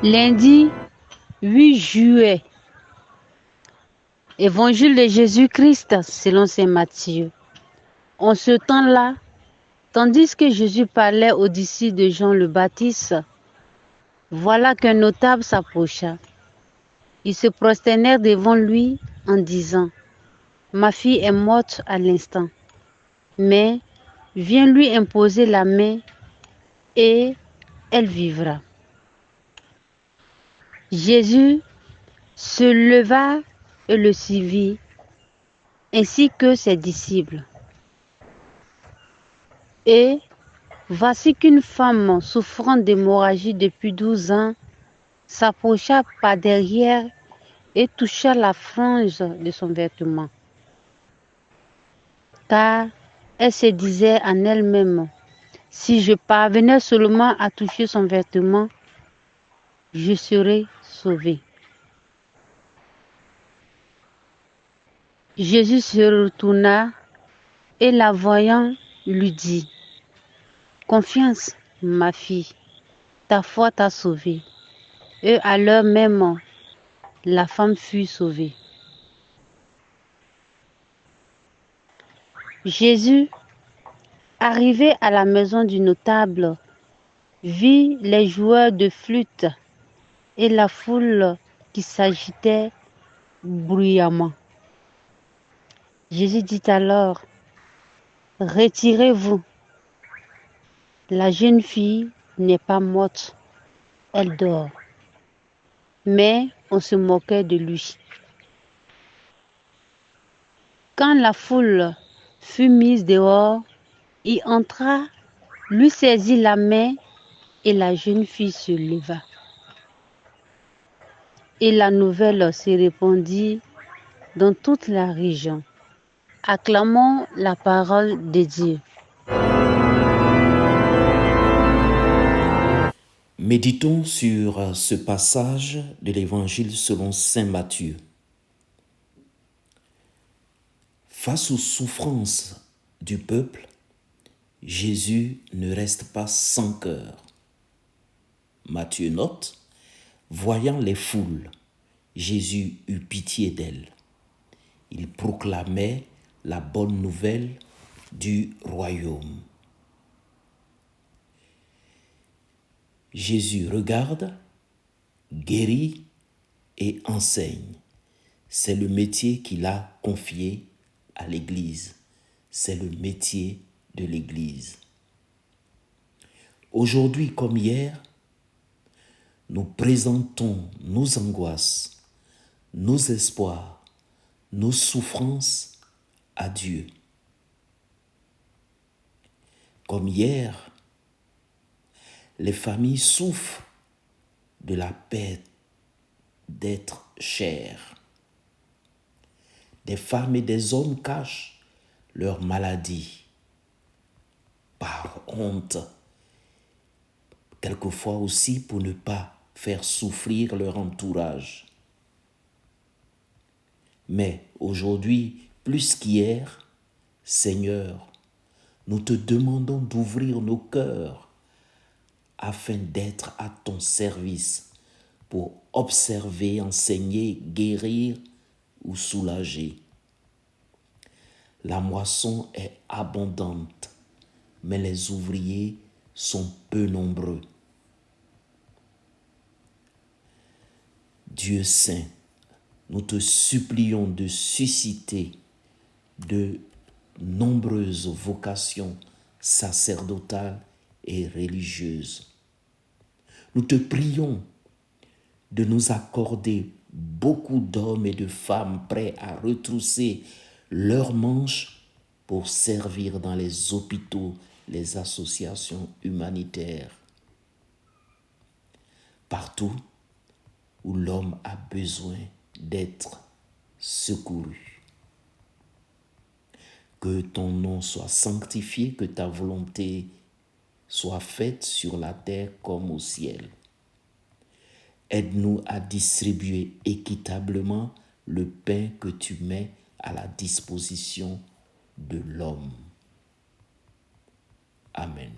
Lundi 8 juillet, Évangile de Jésus-Christ selon saint Matthieu. En ce temps-là, tandis que Jésus parlait aux disciples de Jean le Baptiste, voilà qu'un notable s'approcha. Ils se prosternèrent devant lui en disant: Ma fille est morte à l'instant, mais viens lui imposer la main et elle vivra. Jésus se leva et le suivit, ainsi que ses disciples. Et voici qu'une femme souffrant d'hémorragie depuis 12 ans s'approcha par derrière et toucha la frange de son vêtement. Car elle se disait en elle-même: si je parvenais seulement à toucher son vêtement, je serais sauvée. Jésus se retourna et la voyant lui dit: Confiance, ma fille, ta foi t'a sauvée. Et à l'heure même, la femme fut sauvée. Jésus, arrivé à la maison du notable, vit les joueurs de flûte et la foule qui s'agitait bruyamment. Jésus dit alors: Retirez-vous, la jeune fille n'est pas morte, elle dort. Mais on se moquait de lui. Quand la foule fut mise dehors, il entra, lui saisit la main et la jeune fille se leva. Et la nouvelle se répandit dans toute la région. Acclamons la parole de Dieu. Méditons sur ce passage de l'Évangile selon saint Matthieu. Face aux souffrances du peuple, Jésus ne reste pas sans cœur. Matthieu note: voyant les foules, Jésus eut pitié d'elles. Il proclamait la bonne nouvelle du royaume. Jésus regarde, guérit et enseigne. C'est le métier qu'il a confié à l'Église. C'est le métier de l'Église. Aujourd'hui comme hier, nous présentons nos angoisses, nos espoirs, nos souffrances à Dieu. Comme hier, les familles souffrent de la perte d'être chers. Des femmes et des hommes cachent leur maladie par honte, quelquefois aussi pour ne pas faire souffrir leur entourage. Mais aujourd'hui, plus qu'hier, Seigneur, nous te demandons d'ouvrir nos cœurs afin d'être à ton service pour observer, enseigner, guérir ou soulager. La moisson est abondante, mais les ouvriers sont peu nombreux. Dieu saint, nous te supplions de susciter de nombreuses vocations sacerdotales et religieuses. Nous te prions de nous accorder beaucoup d'hommes et de femmes prêts à retrousser leurs manches pour servir dans les hôpitaux, les associations humanitaires. Partout où l'homme a besoin d'être secouru. Que ton nom soit sanctifié, que ta volonté soit faite sur la terre comme au ciel. Aide-nous à distribuer équitablement le pain que tu mets à la disposition de l'homme. Amen.